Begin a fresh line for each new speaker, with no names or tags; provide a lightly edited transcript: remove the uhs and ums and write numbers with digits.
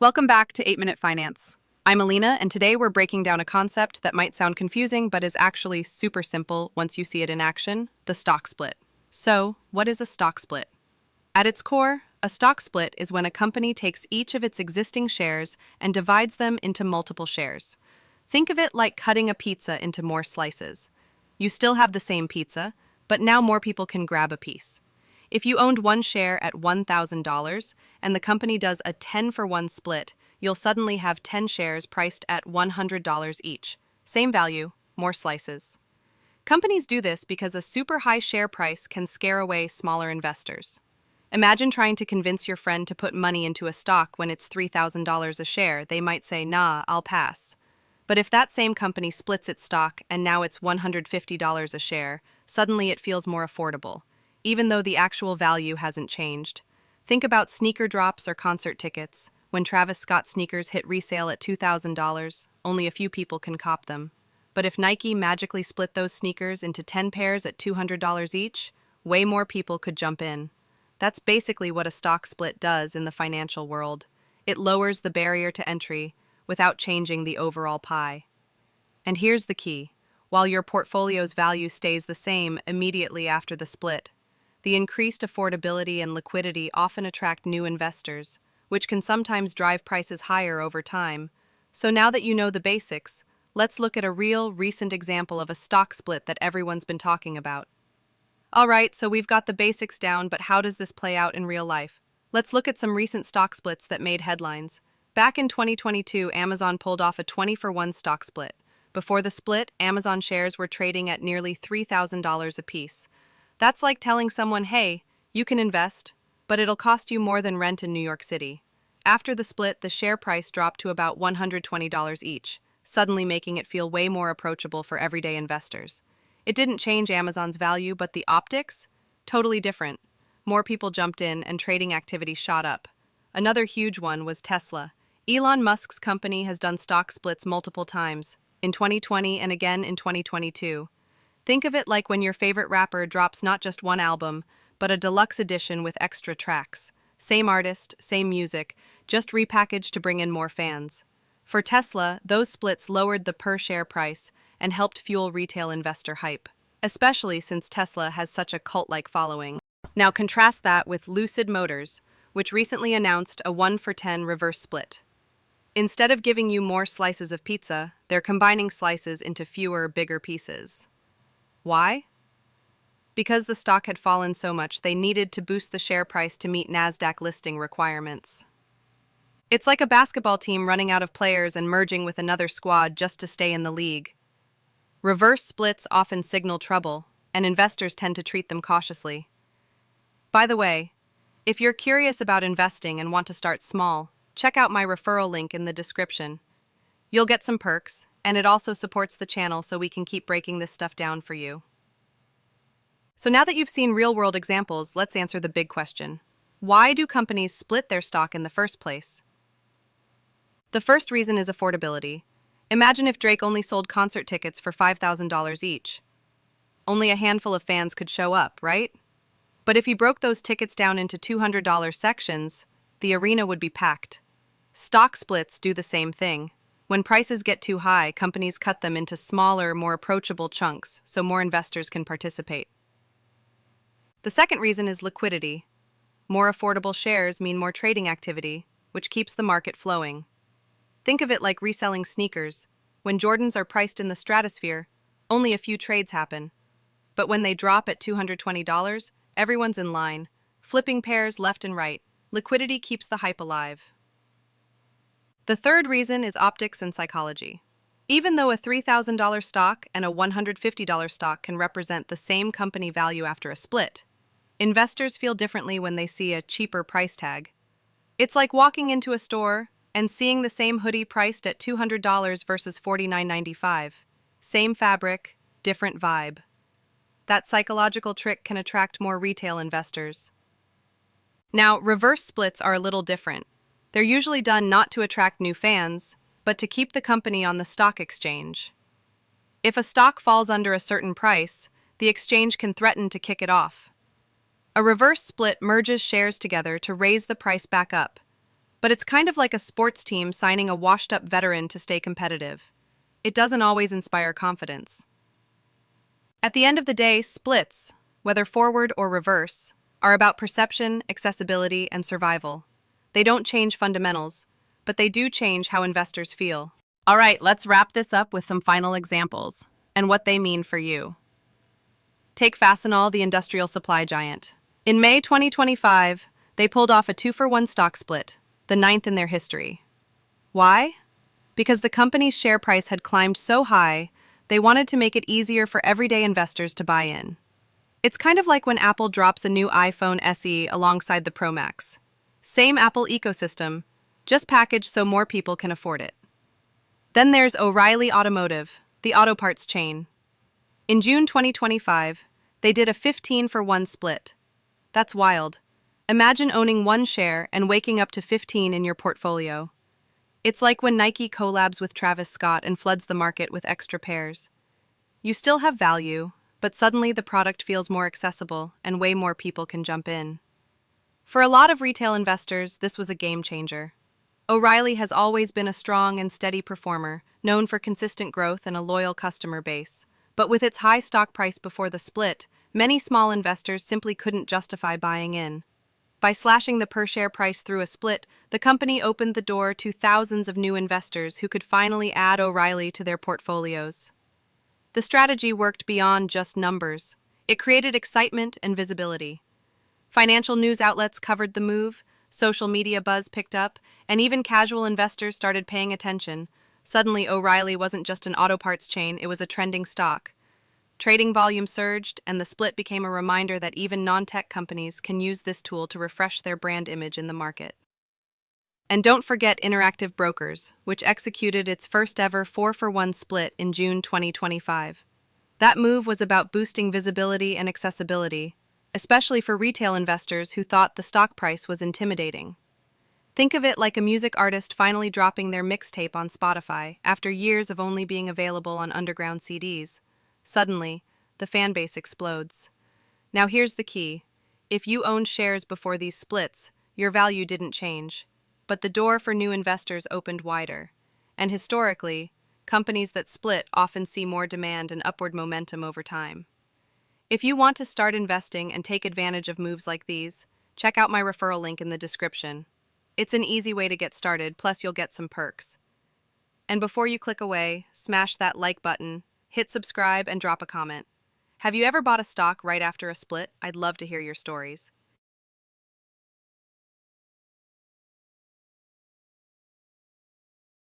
Welcome back to 8 Minute Finance. I'm Alina, and today we're breaking down a concept that might sound confusing but is actually super simple once you see it in action: the stock split. So, what is a stock split? At its core, a stock split is when a company takes each of its existing shares and divides them into multiple shares. Think of it like cutting a pizza into more slices. You still have the same pizza, but now more people can grab a piece. If you owned one share at $1,000 and the company does a 10-for-1 split, you'll suddenly have 10 shares priced at $100 each. Same value, more slices. Companies do this because a super high share price can scare away smaller investors. Imagine trying to convince your friend to put money into a stock when it's $3,000 a share. They might say, "Nah, I'll pass." But if that same company splits its stock and now it's $150 a share, suddenly it feels more affordable, even though the actual value hasn't changed. Think about sneaker drops or concert tickets. When Travis Scott sneakers hit resale at $2,000, only a few people can cop them. But if Nike magically split those sneakers into 10 pairs at $200 each, way more people could jump in. That's basically what a stock split does in the financial world. It lowers the barrier to entry without changing the overall pie. And here's the key: while your portfolio's value stays the same immediately after the split, the increased affordability and liquidity often attract new investors, which can sometimes drive prices higher over time. So now that you know the basics, let's look at a real, recent example of a stock split that everyone's been talking about. Alright, so we've got the basics down, but how does this play out in real life? Let's look at some recent stock splits that made headlines. Back in 2022, Amazon pulled off a 20-for-1 stock split. Before the split, Amazon shares were trading at nearly $3,000 apiece. That's like telling someone, "Hey, you can invest, but it'll cost you more than rent in New York City." After the split, the share price dropped to about $120 each, suddenly making it feel way more approachable for everyday investors. It didn't change Amazon's value, but the optics? Totally different. More people jumped in and trading activity shot up. Another huge one was Tesla. Elon Musk's company has done stock splits multiple times, in 2020 and again in 2022. Think of it like when your favorite rapper drops not just one album, but a deluxe edition with extra tracks. Same artist, same music, just repackaged to bring in more fans. For Tesla, those splits lowered the per-share price and helped fuel retail investor hype, especially since Tesla has such a cult-like following. Now contrast that with Lucid Motors, which recently announced a 1-for-10 reverse split. Instead of giving you more slices of pizza, they're combining slices into fewer, bigger pieces. Why? Because the stock had fallen so much, they needed to boost the share price to meet Nasdaq listing requirements. It's like a basketball team running out of players and merging with another squad just to stay in the league. Reverse splits often signal trouble, and investors tend to treat them cautiously. By the way, if you're curious about investing and want to start small, check out my referral link in the description. You'll get some perks, and it also supports the channel so we can keep breaking this stuff down for you. So now that you've seen real-world examples, let's answer the big question. Why do companies split their stock in the first place? The first reason is affordability. Imagine if Drake only sold concert tickets for $5,000 each. Only a handful of fans could show up, right? But if he broke those tickets down into $200 sections, the arena would be packed. Stock splits do the same thing. When prices get too high, companies cut them into smaller, more approachable chunks so more investors can participate. The second reason is liquidity. More affordable shares mean more trading activity, which keeps the market flowing. Think of it like reselling sneakers. When Jordans are priced in the stratosphere, only a few trades happen. But when they drop at $220, everyone's in line, flipping pairs left and right. Liquidity keeps the hype alive. The third reason is optics and psychology. Even though a $3,000 stock and a $150 stock can represent the same company value after a split, investors feel differently when they see a cheaper price tag. It's like walking into a store and seeing the same hoodie priced at $200 versus $49.95. Same fabric, different vibe. That psychological trick can attract more retail investors. Now, reverse splits are a little different. They're usually done not to attract new fans, but to keep the company on the stock exchange. If a stock falls under a certain price, the exchange can threaten to kick it off. A reverse split merges shares together to raise the price back up. But it's kind of like a sports team signing a washed-up veteran to stay competitive. It doesn't always inspire confidence. At the end of the day, splits, whether forward or reverse, are about perception, accessibility, and survival. They don't change fundamentals, but they do change how investors feel. All right, let's wrap this up with some final examples and what they mean for you. Take Fastenal, the industrial supply giant. In May 2025, they pulled off a 2-for-1 stock split, the 9th in their history. Why? Because the company's share price had climbed so high, they wanted to make it easier for everyday investors to buy in. It's kind of like when Apple drops a new iPhone SE alongside the Pro Max. Same Apple ecosystem, just packaged so more people can afford it. Then there's O'Reilly Automotive, the auto parts chain. In June 2025, they did a 15-for-1 split. That's wild. Imagine owning one share and waking up to 15 in your portfolio. It's like when Nike collabs with Travis Scott and floods the market with extra pairs. You still have value, but suddenly the product feels more accessible and way more people can jump in. For a lot of retail investors, this was a game changer. O'Reilly has always been a strong and steady performer, known for consistent growth and a loyal customer base. But with its high stock price before the split, many small investors simply couldn't justify buying in. By slashing the per-share price through a split, the company opened the door to thousands of new investors who could finally add O'Reilly to their portfolios. The strategy worked beyond just numbers. It created excitement and visibility. Financial news outlets covered the move, social media buzz picked up, and even casual investors started paying attention. Suddenly, O'Reilly wasn't just an auto parts chain, it was a trending stock. Trading volume surged, and the split became a reminder that even non-tech companies can use this tool to refresh their brand image in the market. And don't forget Interactive Brokers, which executed its first-ever 4-for-1 split in June 2025. That move was about boosting visibility and accessibility, especially for retail investors who thought the stock price was intimidating. Think of it like a music artist finally dropping their mixtape on Spotify after years of only being available on underground CDs. Suddenly, the fan base explodes. Now here's the key. If you owned shares before these splits, your value didn't change. But the door for new investors opened wider. And historically, companies that split often see more demand and upward momentum over time. If you want to start investing and take advantage of moves like these, check out my referral link in the description. It's an easy way to get started, plus you'll get some perks. And before you click away, smash that like button, hit subscribe, and drop a comment. Have you ever bought a stock right after a split? I'd love to hear your stories.